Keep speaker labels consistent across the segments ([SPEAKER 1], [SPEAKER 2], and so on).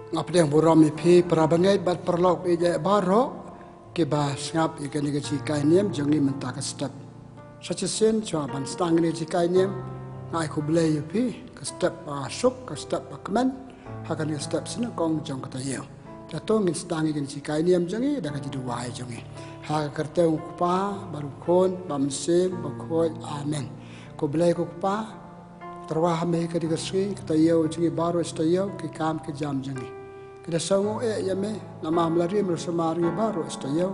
[SPEAKER 1] ngapdeng buram ipi prabangai bat perlok ije baro ke bas ngap ikan ikan cikai niem jangi mentak step sacesin cuaban stang ni cikai niem ngai ku belai ipi ke step asuk ke step kemen hakan ke step sini kong jong kata yeu jatuh ngin stang ikan cikai niem jangi dah kaji dua jangi ha kerteu kupa baru kon bamsim bakoi amen ku belai kupa terwah me ke digasui kata yeu jangi baru stayeu ke kam ke jam jangi kita sangu yame nama melari mersemari baru stayeu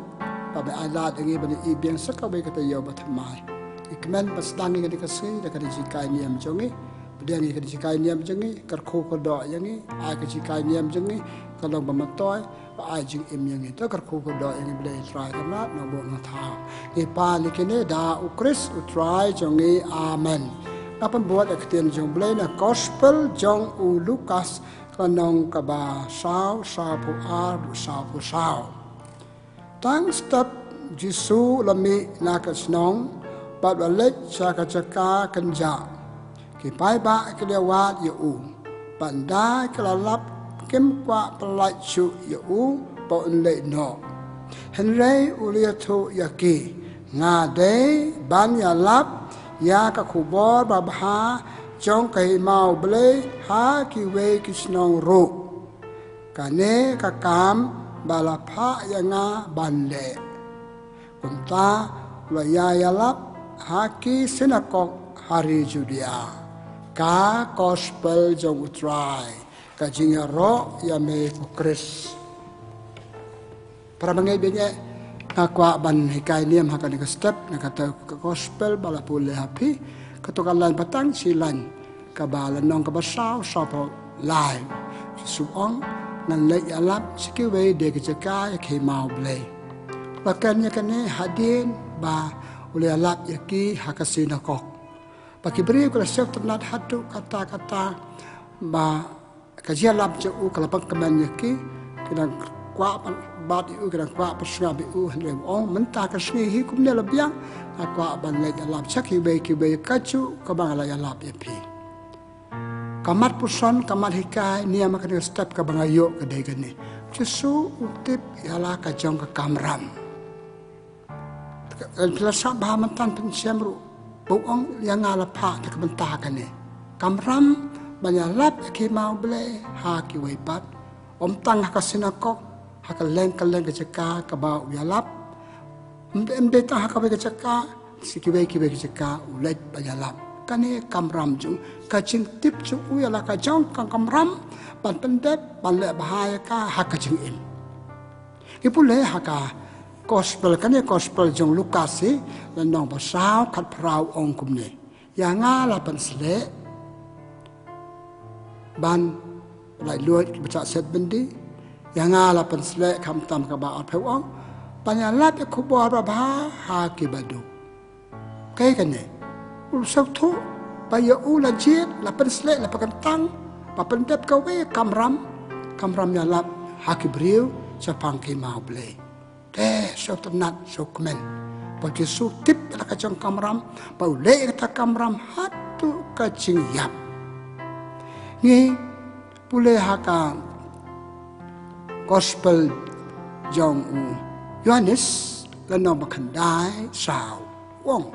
[SPEAKER 1] pada alat ini bani ibiang sekabai kata yeu bathamai ikmen pastangi ke dikasui dah kadi cikai niem jangi bediang ke cikai niem jangi kerku kodok jangi ai ke cikai niem jangi kalau bamatoy ai jing im jangi to kerku kodok jangi belai try karena nobo ngathau ipa likene da ukris utrai jangi amen apa buat aktian jong belai na gospel jong u Lukas kanong kaba sao pu ar pu sao tang step jisu lami nakasnong pat balet caka kenja ki pai ba kelewat yu pandai kelalap kem kwa pelai chu yu po le no henrei uliatu yaki ngade ban ya lap ya ka khubor babha trong kai mau ble ha ki we kisnong ro kane ka kam balapha yanga bande kunta wa ya lap ha ki sinakok hari judia ka gospel jong utrai ka jinga ro ya me kris para bangai benye nakwa ban hikai niam hakan ka step nakata gospel balapule happy katokalan batang silan kabalan nong kabasau sopo live suong nan le alap sikiwe de kecaka ke mau ble bakannya kane hadin ba ule alap yaki hakasina kok baki beri kala sep ternat hatu kata-kata ba kajialap je u kala pangkeman yaki kena kwa bat u kena kwa persga bi u hande ong menta kasni hi kumne labiang akwa ban le alap sakiwe kiwe kacu kabangala alap yapi kamat puson kamat hikai ni ama kena step ka bangayo kedai gani jesu utip yala ka jong ka kamram pelasa bahamantan pensiamru buong yang ala pa ta kebenta kane kamram banyalap ki mau ble ha ki wepat om tang ka sinakok ha ka leng ke ceka ka ba yalap mbe ta ha ka be ceka sikiwe ki ceka ulet banyalap kane kamram jung kacing tip chu uyala ka jong kang kamram pan pendep pan le bahaya ka hakajing in ipule haka gospel kane gospel jong Lukas lan nong pasau khat prau ong kumne ya nga la pan sle ban lai luat baca set bendi ya nga la pan sle kam tam ka ba pheu ong panya lat ku bo ba ha ki badu kai kane usap tu paya ula jet la pensle la pakantang papendep kawe kamram ya lap hakibriu sapang ki mau ble so tenat so kemen pa jesu tip la kacang kamram pa ule kata kamram hatu kacing yap ni pule haka gospel jong Yohanes lan bakandai sao wong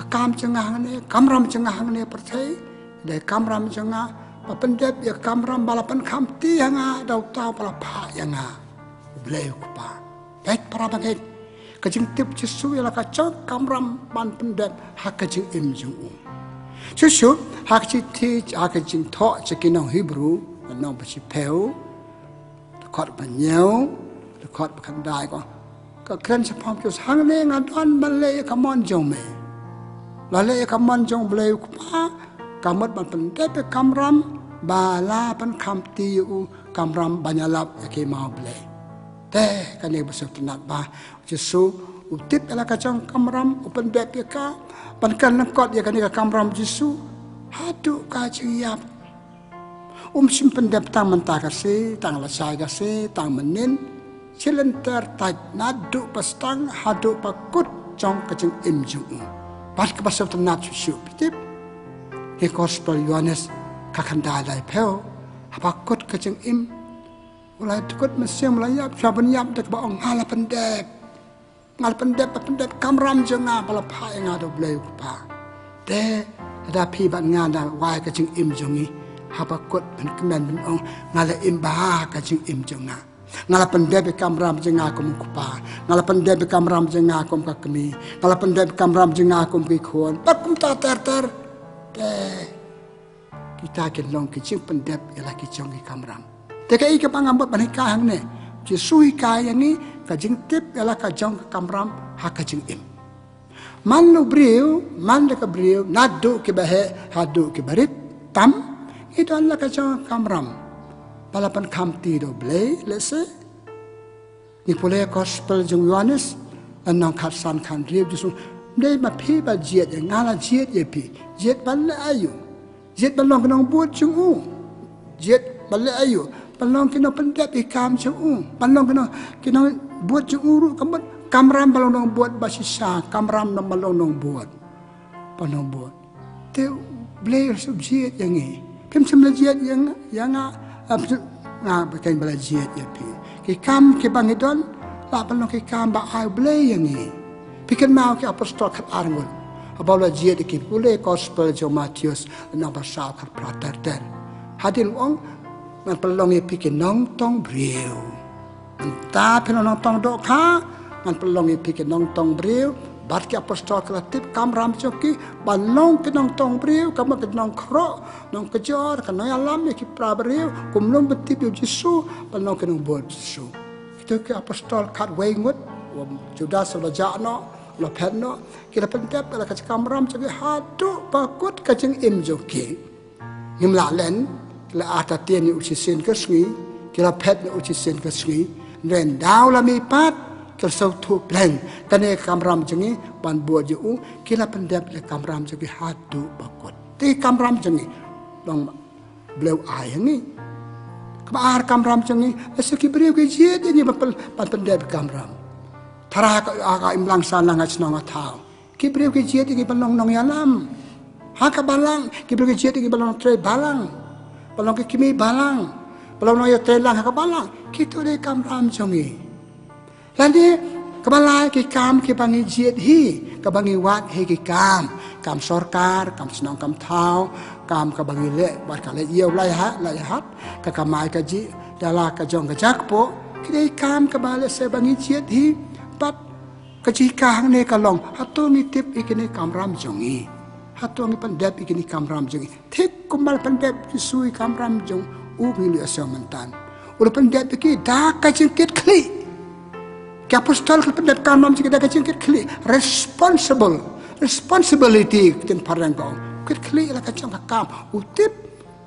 [SPEAKER 1] kam cengah ni kamram cengah ni percaya de kamram cengah papendep ya kamram balapan kamti yang ada tau palapa yang bleu kupa baik para bagai kajing tip jesu ya kacang kamram ban pendep hak kajing imjung susu hak citi hak kajing tok cekinong Hebrew nong pasipeu dekot banyau dekot bakandai ko keren sepam kios hang ni ngadon balai kamon jome lalu kaman jong belai kupa kamat ban pendep kamram bala pan kamti u kamram banyalap ke mau belai teh kani besok tenat ba jesu utip ala kacang kamram pendep ka pan kan lekot ya kani kamram jesu hadu ka ciap sim pendep tang mentah kasi tang lasai kasi tang menin silenter taj nadu pastang hadu pakut jong kacang imjung Pas kebasar tenat susu pitip, ke gospel Yohanes kakandalai peo, apa kot kacang im, Ulai tukut mesia melayap saban yap dek ba ong ngala pendep. Ngal pendep kamram jenga bala pai ngado bleu pa. Te ada pi ban ngada wai ka jing im jongi. Haba kot ben kemen ben ong ngala im ba ka jing im jonga. Ngala pendep kamram jenga kum kupa. Ngala pendep kamram jenga kum ka kemi. Ngala pendep kamram jenga kum ki khon. Pakum ta ter. Te kita ken long ki jing pendep yala ki jongi kamram. Teka ika pangambot panika hang ne. Ji sui ka yang ni ka jing tip yala ka jong ka kamram ha ka jing im. Man lu briu, man de ka briu, nadu ke bahe, hadu ke barit, tam, itu adalah ka jong kamram. Balapan kamti do blay, let's say. Ni pulai gospel jong Yohanes, anong katsan kan riu jisu. Dei ma pi ba jiet yang ngala jiet ye pi. Jiet bala ayu. Jiet balong kenong buat jong u. Jiet bala ayu. Balong kena pendap ikam jeng balong kena buat jeng uru kamram balong nong buat basisa kamram nong balong nong buat balong buat te belajar subjek yang ni pem semelajiat yang bukan belajar ya pi ki kam ki bangidon la balong ki kam ba ai belai yang ni pikir mau ki apostol kat arngun abala jiat ki pule gospel jo Matius na bahasa kat prater hadil ongมันเป็นลงอีพิกิน้องต้องเบรียวมันตาเป็นน้องต้องดอกข้ามันเป็นลงอีพิกิน้องต้องเบรียวบัดกับapostol กระติบกำรำจกีบัลลงกิน้องต้องเบรียวกับมันกิน้องเคราะห์น้องกระจอดกับน้องอาลัมเนี่ยกิปราเบรียวกุมลงบัติบอยู่ยิสูบัลลงกิน้องบวชยิสูitu ke apostol ขัดไว้งดว่าจุดาสุลจาเนาะเราแพนเนาะกิเราเป็นเด็บเราก็จะกำรำจกีหาดุปากดก็จึงอิ่มจกียิมละเล่นla atatia ni ucisen ke sui kila pet ni ucisen ke sui ren daw la mi pat ke sau thu plan tane kamram jengi ban buat je u kila pendap le kamram jengi hadu bakot ti kamram jengi dong bleu ai ni kabar kamram jengi eseki beriu ke je ni ban pendap kamram thara ka aga imlang sanang achnong athau ki beriu ke je ti balong nong yalam ha ka balang ki beriu ke je ti balong tre balang balong ke kimi balang balong no ya telang ka balang kitu de kamram jongi lani kabalai ki kam ki bangi jiet hi ka bangi wat hi ki kam sorkar kam senong kam thau kam ka bangi le bat ka le yeu lai hat ka kamai ka ji dala ka jong ka jak po ki de kam ka bale se bangi jiet hi bat ka ji ka hang ne ka long hatu mi tip ikini kamram jongi hatu mi pandap ikini kamram jongi thik kumbal pandap sui kamram jong u ngili asam mantan ul pandap ki da ka jingkit kli ki apostol ka pandap kamram jongi da ka jingkit kli responsibility tin parangong kit kli la ka jong ka kam utip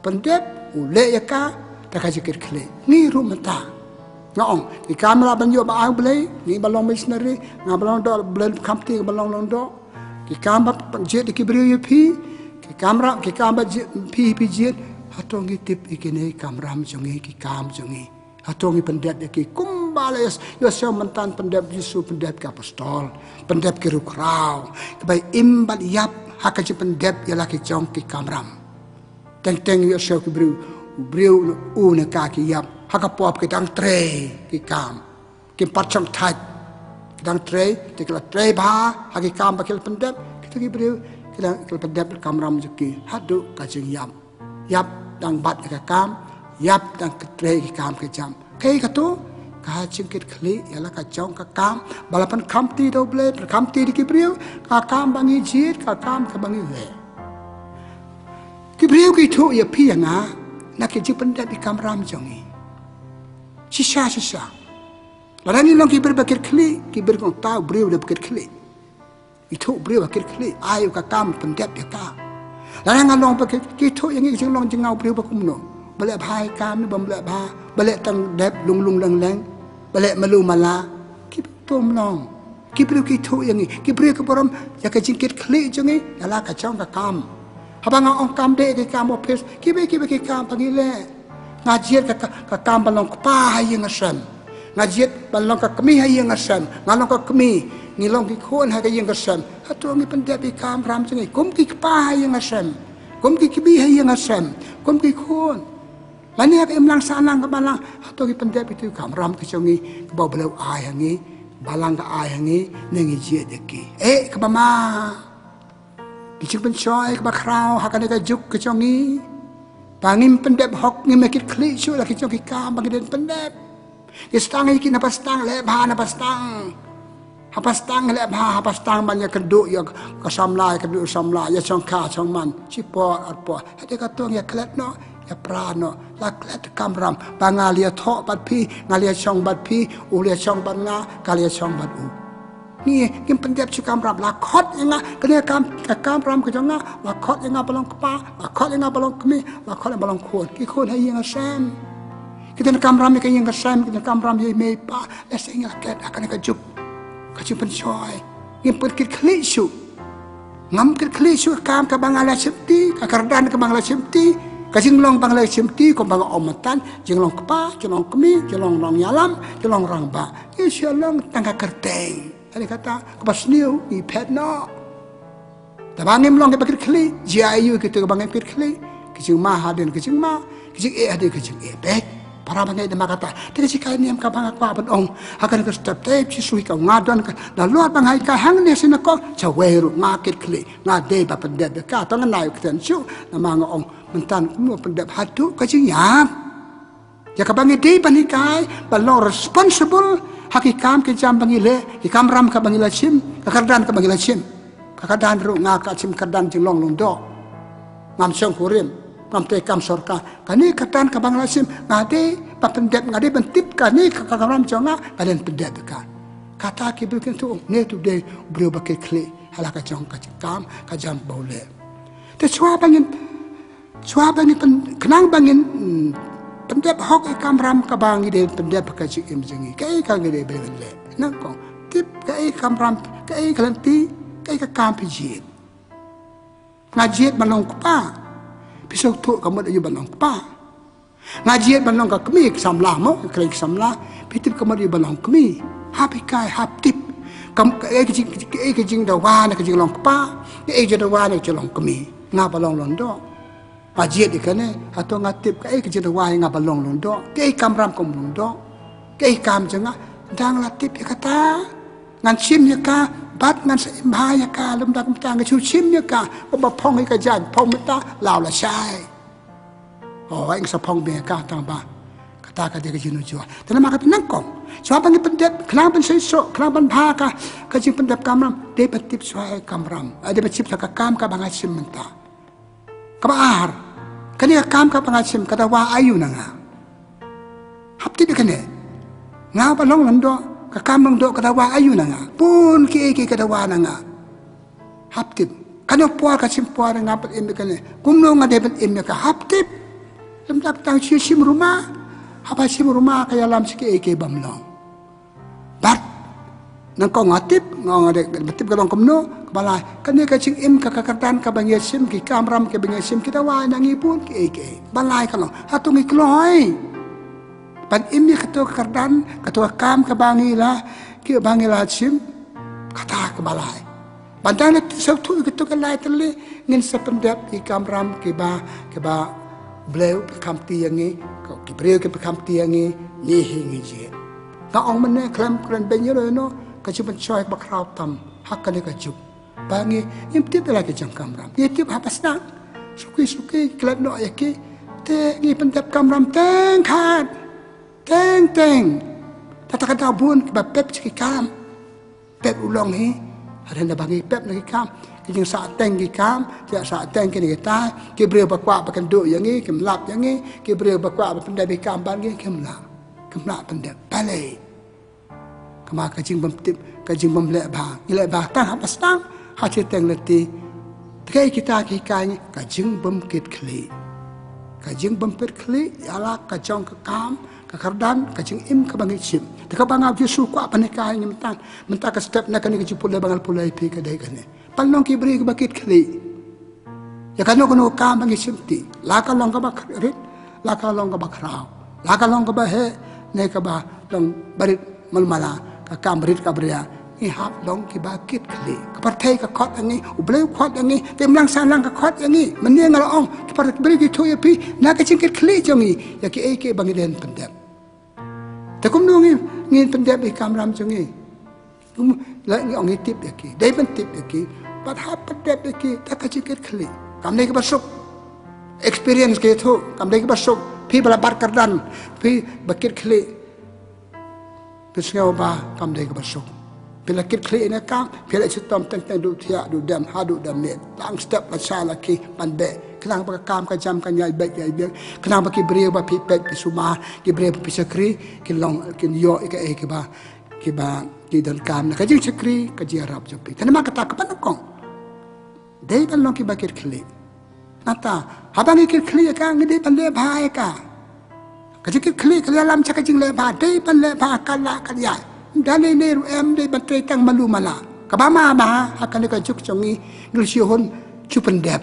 [SPEAKER 1] pandap ule ya ka da ka jingkit kli ni rumata ngong di kamera banyo ba ang blay ni balong missionary nga balong do blend company balong long do ki kamba jet ki brio pi ki kamera ki kamba pi jet hatongi tip ikene kamram jongi ki kam jongi hatongi pendet ki kumbales yo so mantan pendet Yesus pendet ka apostol pendet ki rukrau bai imbal yap hakaji pendet ya laki jong ki kamram teng yo so ki brio u na ka ki yap hakapop ki dang tre ki kam ki patcham thaj dang tre tikla tre ba haki kam bakil pendap kita ki beriu kita pendap kamram jeki hadu kajing yap dang bat ka kam yap dang tre ki kam ke jam kai katu ka jingkit khli yala ka jong ka kam balapan kamti do ble kamti ki beriu ka kam bangi jit ka kam ka bangi le ki beriu ki thu ya pi nga nak ki pendap ki kamram jongi sisa larani long ki berbakir kli ki berkong tahu beriu de bakir kli itu beriu bakir kli ayu ka kam pendap ya ka larang long bakir ki thu yang jing long jingau beriu bakum no bale bhai kam ni bam le bha bale tang dep lung lang bale malu mala ki tom long ki beriu ki thu yang ki beriu ka borom ya ka jingkit kli jongi yala ka chong ka kam habang ong kam de ki kam opes ki be ki kam pangile ngajiat ka kam balong pa yang asam ngajiat balong ka kami hayang asam ngalong ka kami ngilong ki khon hayang asam hatu ngi pendap ki kam ram jengi kum ki pa hayang asam kum ki kibi hayang asam kum ki khon Lani hak imlang sanang ke balang atau ki pendep itu kamram ke congi ke bau belau ai hangi balang ke ai hangi nengi je deki ke bama ki pencoy ke bakrau hak ke juk ke congi pangim pendep hok ngi mekit kli chu la ki congi kam bagi den pendep ki stang ki napa stang le ba napa stang apa stang le ba apa stang banyak keduk ya kesamlai keduk samlai ya congka congman cipo arpo hade ka tong ya klet no ya prano laklet kamram bangalia tho bat pi ngalia chong bat pi ulia chong bat nga kalia chong bat u ni kim pendep chu kamram la khot nga kene kamram ke jonga la khot nga balong kpa la khot nga balong kmi la khot balong khot ki khot hai nga sam kita kamram ke nga sam kita kamram ye me pa la sing ket akan ka jup ka jup pen choy kim pen kit khli chu ngam kit khli chu kam ka bangala chipti ka kardan ka bangala chipti Kajing long bang lai cimti ko bang omatan jinglong kepa jinglong kemi jinglong long yalam jinglong rang ba insyaallah tangga kerteng ada kata kepas niu i pet no tabangim long ke bakir khli jiayu kita ke bangim kir khli kajing ma hadin kajing ma kajing hadin kajing bet para bangai de makata tege sikai niam ka bang akwa badong akan ke step tep ci sui ka ngadon ka da luat bangai ka hang ne sinako chaweru ngakit khli ngade ba pendet ka tong nai kten chu na manga ong mentan semua pendap hatu kacing yap. Ya kabangi di panikai balong responsible hakikam ke jam bangile hikam ram ka bangila chim kakardan ka bangila chim kakadan ru ngaka chim kardan jinglong londo ngam song kurim ngam te kam sorka kani katan ka bangila chim ngade pa pendap ngade bentip kani kakaram jonga kalen pendap ka kata ki bilkin tu ne tu de bro bakke kle halaka jong ka kam ka jam bole te chwa bangin Chua bangin kenang bangin pendep hok ikam ram kabangi de pendep kaji im jengi kai kangi de belele nangko tip kai kam ram kai kalanti kai ka kam pijit ngajiet balong pa pisok tu kamu ayu balong pa ngajiet balong ka kemi samlah mo kai samlah pitip kamu ayu balong kemi hapi kai hap tip kam kai kajing da wana kajing long pa kai je da wana jelong kemi nga balong londo Ajiat ikane atau ngatip kai kejerawai ngabalong londo kai kamram kom londo kai kam jenga dang latip kata ngan sim ya ka bat ngan saimbah ya ka lum dak tang chu sim ya ka ko ba phong ka jan phong mata law la sai ang sa phong be ka tang ba kata ka de ka jinu jua tan ma ka pinang kong so bang pendep klang ban sai so klang ban pha ka jing pendep kamram de patip suai kamram ade patip ka kam ka bang sim menta kabar kani kam ka pangachim kata wa ayu na nga hapti kane nga balong lando ka kam do kata wa ayu na nga pun ki kata wa na nga hapti kano puar ka sim puar nga pat im kane kumno nga debet im ka hapti lam tak tang sim rumah apa sim rumah kaya lam ki bamlong bat nang ko ngatip ngade betip kalong kumno balai kani ka ching im ka kakartan ka bangya sim ki kamram ke bangya sim kita wa nang ipun ki balai kalong hatung ikloi pan im ni kato kakartan kato kam ka bangila ki bangila sim kata ka balai bandang le sautu kato ka lai tele ngin sa pendap ki kamram ki ba bleu kam ti yangi ki breu ki kam ti yangi ni hingi je ka ong mane klam kran benyo no kajuban choy bakraw tam hakane kajub bangi imtip lagi jang kamram yetip hapasna suki klab no yake te ngi pendap kamram teng khat teng tata kata bun ba pep ki kam pep ulong hi ada bangi pep lagi kam kijing sa teng ki kam ya sa teng ki ni ta ki bre bakwa bakan do yangi kim lap yangi ki bre bakwa ba pendap kam ban ki kim la pendap balai kama kajing bamtip kajing bamle ba ile ba tang hapas tang hati teng leti kai kita ki kai kajing bamkit khli kajing bamkit khli ala kajong ka kam ka kardan kajing im ka bangi chim ta ka banga ju su kwa panika ni mentan ka step na kani ki pulai bangal pulai pi ka dai kane palong ki bri ka bakit khli ya kano kam bangi chim ti la ka long ka ba rit la ka long ka ba khrao la ka long ka ba he ne ka ba long barit malmala ka kam rit ka bria i hap long ki ba kit khli ka par thei ka khot angi u bleu khot angi tem lang san lang ka khot angi mani ngal ong ki par bri ki thoy pi na ka ching kit khli jongi ya ki e ke bangi den pandep ta kum nungi ngin pandep i kamram jongi kum la ngi ong tip ya ki dai ban tip ya ki pat hap pandep ya ki ta ka ching kit khli kam nei ka basuk experience ke tho kam nei ka basuk phi bala bar kardan phi bakit khli pesngau ba kam nei ka basuk bila kit kli ina kam bila sitom tentang du tia du dam hadu dam net lang step la sala ki pan be kenang ba kam ka jam kan yai be kenang ba ki brio ba pi pet pi suma ki brio pi sakri ki long ki yo ka e ki ba ki dan kam na ka jing sakri ka ji arab jo pi kana ma kata ka pan kong dei ban long ki ba kit kli nata habang ki kli ka ngi ban le bhai ka ji kit kli ka lam cha ka jing le ba dei ban le ba ka la ka ya dali neru em de batay tang malu mala kabama ba akan ka juk chongi ngul sihon chu pendep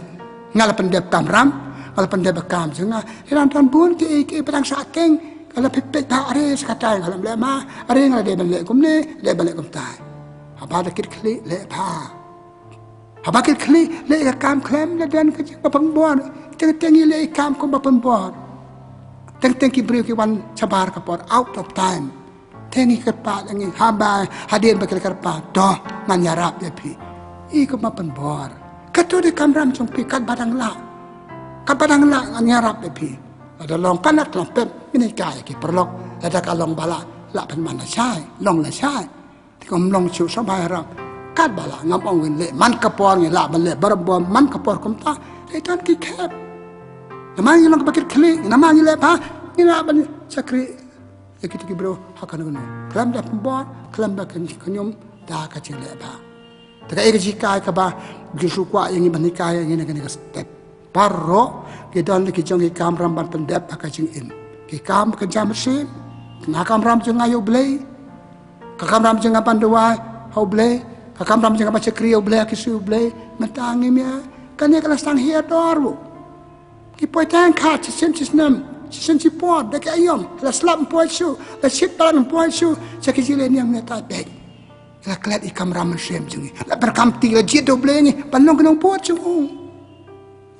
[SPEAKER 1] ngala pendep kamram ngala pendep kam junga hiran tan bun ki pedang sa keng kala pipet ba are sakatai ngala le ma are ngala de ban le kumne le ban le kum tai haba da kit khli le pha haba kit khli le ka kam klem le den ka ba pang bon tengi le kam ko ba pang bon teng ki brio ki wan chabar ka por out of time tengi kerpa yangi haba hadin bakal kerpa doh manyarap ya pi iko mapan bor kato de kamram chong pi kat badang la manyarap ya pi ada long kanat long pep ini kaya ki perlok ada kalong bala la pen mana sai long la sai tikom long chu so bai rap kat bala ngam ong le man kapor ngi la ban le barbom man kapor kum ta ai tan ki khep namang long bakit khli namang le pa ina ban sakri kita ki bro hakan ngono kelam da pembor kelam da kan kanyum da ka chile ba ta ka e ji kai ka ba gisu kwa yang ban kai yang ni ka step parro ki don ki jong ki kam ram ban pendep ka ching in ki kam ka jam sim na kam ram jong ayo blei ka kam ram jong ban doa hau blei ka kam ram jong ba chakri yo blei ki su blei matangi mia kan ya kala stang hier doru ki poitang ka sim nam sensi pot dak ayom la slap pot su la sit palan pot su sakijile ni ang ta bek la klat ikam ram sem jungi la berkam ti la jit do blengi panong kenong pot su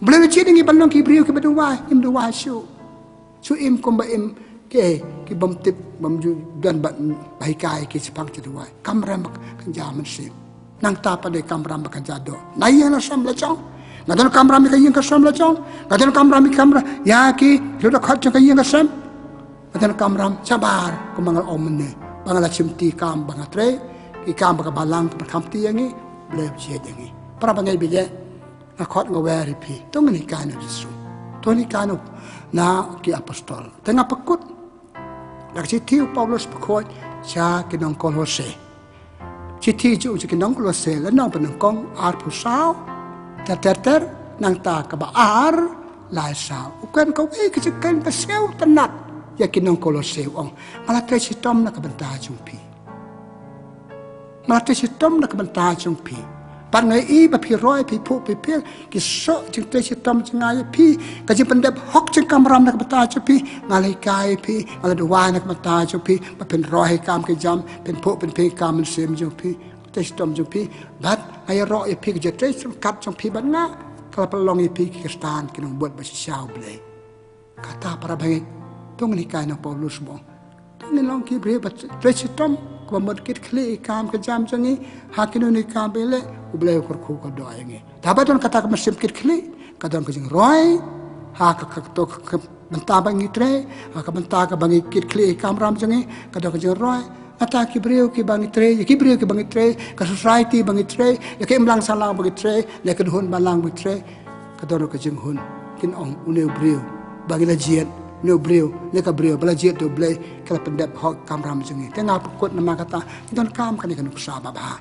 [SPEAKER 1] blengi jit ngi panong ki brio ki badu wa im do wa su im kom ba im ke ki bam tip bam ju dan ba bai kai ki sepang ti do wa kam ram kan jaman sem nang ta pa de kam ram kan jado na yang la sam la chong ngadon kamera mi kayin kasam la chong ngadon kamera mi kamera ya ki lo khat chong kayin kasam ngadon kamera sabar ko mangal omne bangala chimti kam bangatre ki kam ba balang pa kam ti yangi ble che yangi para bangai bile na khat ngawari pi tong ni kanu disu to ni kanu na ki apostol tenga pakut dak si tiu Paulus pakot cha ki nong kolose si ti ju ki nong kolose la nong panong kong ar pu sao ter nang ta ka ba ar lai sao ukan ko e ki kan ka seu tanat ya kinong koloseu ong malate si tom na ka banta jumpi malate si tom na ka banta jumpi pan ngai i ba phi roi phi phu phi pel ki so jing te si tom jing ai phi ka ji pandep hok jing kamram na ka banta jumpi ngalai kai phi ngalai do wa na ka banta jumpi ba pen roi kam ke jam pen phu pen pe kam sem jumpi testom jumpi bat ay ro e pig je tes kat jong pi ban na kala pelong e pig ki stan ki nong buat ba si siau ble kata para bangi tong ni kai na Paulus bo tong ni long ki bre ba testom ko mod kit kli kam ka jam jangi hakino ni kam bele u ble ko ko ko do yangi tabaton kata ka mesim kit kli kadon ko jing roi ha ka to banta bangi tre ha ka banta ka bangi kit kli kam ram jangi kadon ko jing roi ata ki brio ki bangi tre ka society bangi tre ya ke mlang salang bangi tre le ka hun balang bangi tre ka dono ka jing hun kin ong uneu brio bangi la jiet neu brio le ka brio bala jiet do ble kala pendep hok kamram jingi tenga pukut nama kata don kam kan kan uksa baba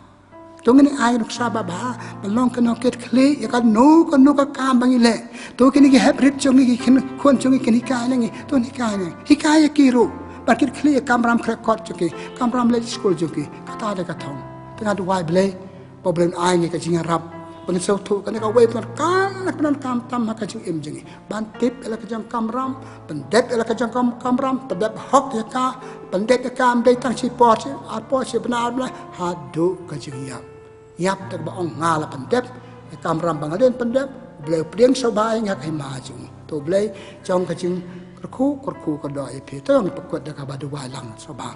[SPEAKER 1] to ngini ai uksa baba balong kan ket kli ya ka no ka kam bangi le to kini ki hybrid jongi ki kin khon jongi kini ka nangi to ni ka ni hikaya ki ru Bakit kli kamram krekot joki, kamram le school joki, kata ada katong. Tengah dua beli, problem ai ni kajing rap, bangsa tu kan ka wei plan kan nak penan kam tam hak jing im jing ban tip ela ka jang kam ram pendep ela ka jang kam ram pendep hok ya ka pendep ya ka am dei tang chi pot a pot chi benar benar hadu ka jing yap tak ba ong ngala pendep ya kam ram bang den pendep bleu prieng so bai ngak hai ma jing to blei jong ka jing kerku ka do ai phe tong pakot da ka ba du wa lang so ba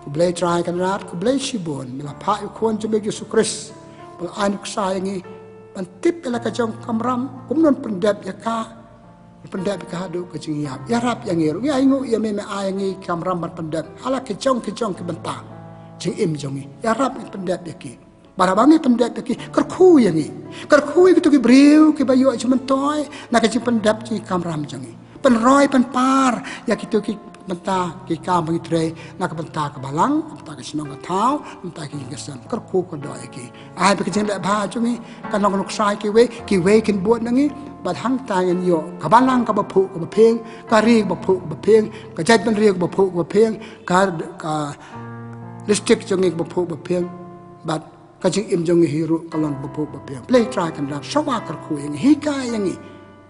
[SPEAKER 1] ku blei try kan rat ku blei shibon mela pha yu khon jeme Yesus Kris bal anuk sa yangi pantip ela ka jong kamram kumnon pendap ya ka pendap ka hadu ka jing yap ya rap yang ngiru ya ingu ya me ayangi kamram ban pendap ala ke jong ke benta jing im jongi ya rap pendap ya ki barabangi pendap ya ki kerku yangi kerku itu ki briu ki bayu ajuman toy nak ka jing pendap ji kamram jongi pen roy pen par ya kitu ki benta ki kam bagi tre nak benta ke balang benta ke sinong ke thau benta ki gesan kerku ko do ki ai be ke jeng le ba chungi kan long luk sai ki we kin buat nangi bad hang ta yan yo ka balang ka ba phu ka ba pheng ka ri ba phu ba pheng ka jat ban ri ba phu ba pheng ka lipstick chungi ba phu ba pheng bad ka jing im jong hiru ka long ba phu ba pheng play try kan la so ba kerku yang hi ka yang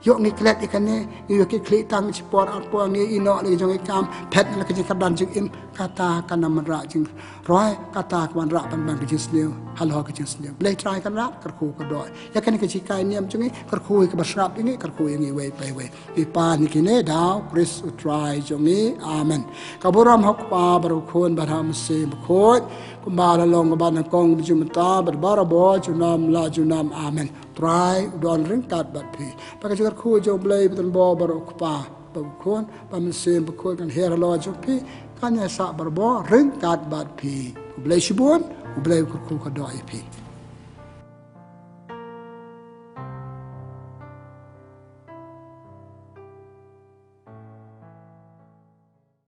[SPEAKER 1] yok ni klet ikane yok ki kli tang sport apa ni ino ni jong ikam pet la ke kadan jing im kata kana manra jing roi kata kwan ra pan ban ke jing sneu hal ho ke jing sneu play try kan ra kerku ka do ya kan ke chikai niam jung kerku ke basrap ini kerku ini we pai we i pa ni kine daw Chris try jong ni amen kaburam hok pa baru khon baram se khot kumala long ba na kong jumta bar bo junam la junam amen try don ring kat bat phi pakai kerku jong play betul bo baru pa khon pa men se khot kan her lo jong phi kan ya sa bar bo ring kat bat phi blay shibun blay kerku ka do phi